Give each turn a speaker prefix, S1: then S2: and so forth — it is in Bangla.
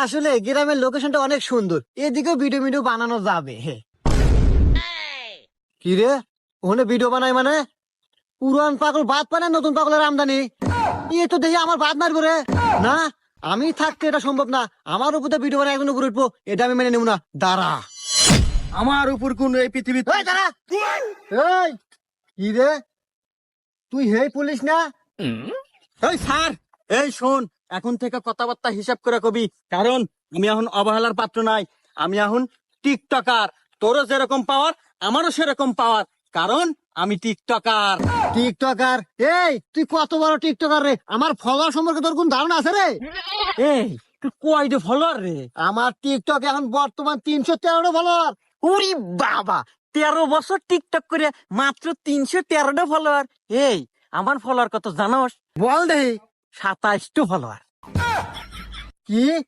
S1: আসলে গ্রামের লোকেশনটা অনেক সুন্দর, এদিকেও ভিডিও ভিডিও বানানো যাবে। হে কি রে, ওখানে ভিডিও বানাই মানে পুরান পাগল বাদ পায় না নতুন পাগলের আমদানি? এ তো দেখি আমার বাদ মারবো রে। না, আমি থাকতে এটা সম্ভব না। আমার উপরে ভিডিও বানাই একজন উপরে উঠবো, এটা আমি মেনে নেব না। দাঁড়া,
S2: আমার উপর কোন এই পৃথিবী
S1: এই দাঁড়া। এই কি রে, তুই হে পুলিশ না?
S2: এই স্যার, এই শোন, এখন থেকে কথাবার্তা হিসাব করে কবি, কারণ আমি এখন অবহেলার পাত্র নাই। আমি এখন টিকটকার। তোরও যেরকম পাওয়ার আমারও সেরকম পাওয়ার, কারণ আমি টিকটকার।
S1: টিকটকার? এই তুই কত বড় টিকটকার রে? আমার ফলোয়ার সম্পর্কে তোর কোন ধারণা আছে রে?
S2: এই তুই কয়টা ফলোয়ার রে?
S1: আমার টিকটক এখন বর্তমান 313টা ফলোয়ার।
S2: উরি বাবা, 13 বছর টিকটক করে মাত্র 313টা ফলোয়ার। এই আমার ফলোয়ার কত জানোস?
S1: বল দেহি।
S2: 27টা ফলোয়ার।
S1: কি